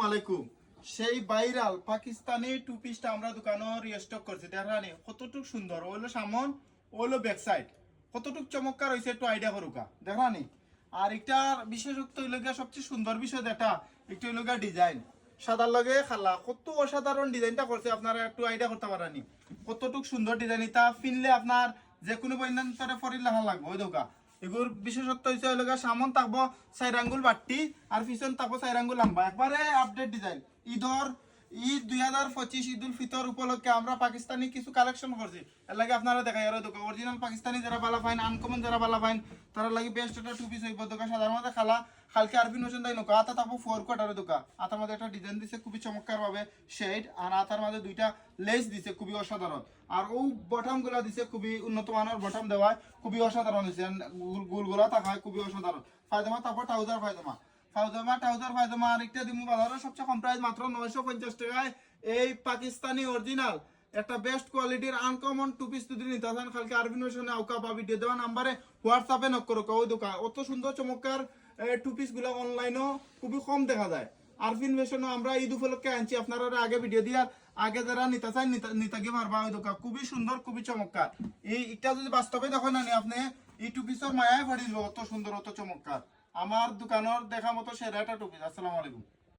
আলাইকুম। সেই viral Pakistani two পিসটা আমরা দোকানে রিস্টক করছি। দেখানি কতটুক সুন্দর ওইলো সামন ওইলো ব্যাক সাইড কতটুক চমৎকার হয়েছে একটু আইডিয়া করুকা দেখানি। আর এটার বিশেষত্ব হইল গিয়া সবচেয়ে সুন্দর বিষয় যেটা একটু হইল গিয়া ডিজাইন সাদার লগে খালা কত অসাধারণ ডিজাইনটা করছে আপনারা একটু আইডিয়া করতে পারেনি কতটুক সুন্দর ডিজাইন। এটা ফিনলে আপনার যে কোনো বন্যান্তরে ফরিল লেখা লাগবে ওই দোকা। এগুলোর বিশেষত্ব হচ্ছে হইল গিয়া সামন থাকবো 4 আঙ্গুল বাট্টি আর পিছন থাকবো 4 আঙ্গুল লম্বা একবারে আপডেট ডিজাইন। ঈদ 2025 ঈদ উল ফিতর উপলক্ষে আমরা পাকিস্তানি কিছু কালেকশন করছি। এর লাগে আপনারা দেখাই আর দোকান অরিজিনাল পাকিস্তানি যারা বালা ফাইন আনকমন যারা বালা ফাইন তারা লাগে বেস্ট একটা টু পিস হইব দোকান। সাধারণত খালা হালকা আরবি নোশন দেয় নৌকা আতা তারপর 4 কোয়ার্টার দোকান আতার মধ্যে একটা ডিজাইন দিছে খুবই চমৎকার ভাবে শেড আর আতার মধ্যে দুইটা লেস দিছে খুবই অসাধারণ। আর ও বটম গুলা দিছে খুবই উন্নত মানের বটম দেওয়া খুবই অসাধারণ হয়েছে। গুল গুলা থাকায় খুবই অসাধারণ। ফায়দামা তারপর ট্রাউজার ফায়দামা আরেকটা দিমু বাজারে সবচেয়ে কম প্রাইস মাত্র 950 টাকায় এই পাকিস্তানি অরিজিনাল একটা বেস্ট কোয়ালিটির আনকমন টু পিস যদি নিতে চান কালকে আরবি নোশনে আউকা বা ভিডিও দেওয়া নাম্বারে হোয়াটসঅ্যাপে নক করো ওই দোকান। অত সুন্দর চমৎকার টু পিস গুলো অনলাইনও খুবই কম দেখা যায়। আরফিন ফ্যাশনও আমরা ঈদ উপলক্ষে আনছি আপনারা আগে ভিডিও দিয়ার আগে যারা নিতে চান নিতে গিয়ে পারবা ওই দোকান খুবই সুন্দর খুবই চমৎকার। এইটা যদি বাস্তবে দেখেন না আপনি এই টু পিসের মায়ায় পড়ে অত সুন্দর অত চমৎকার। আমার দোকানের দেখা মতো সেরা একটা টু পিস। আসসালামু আলাইকুম।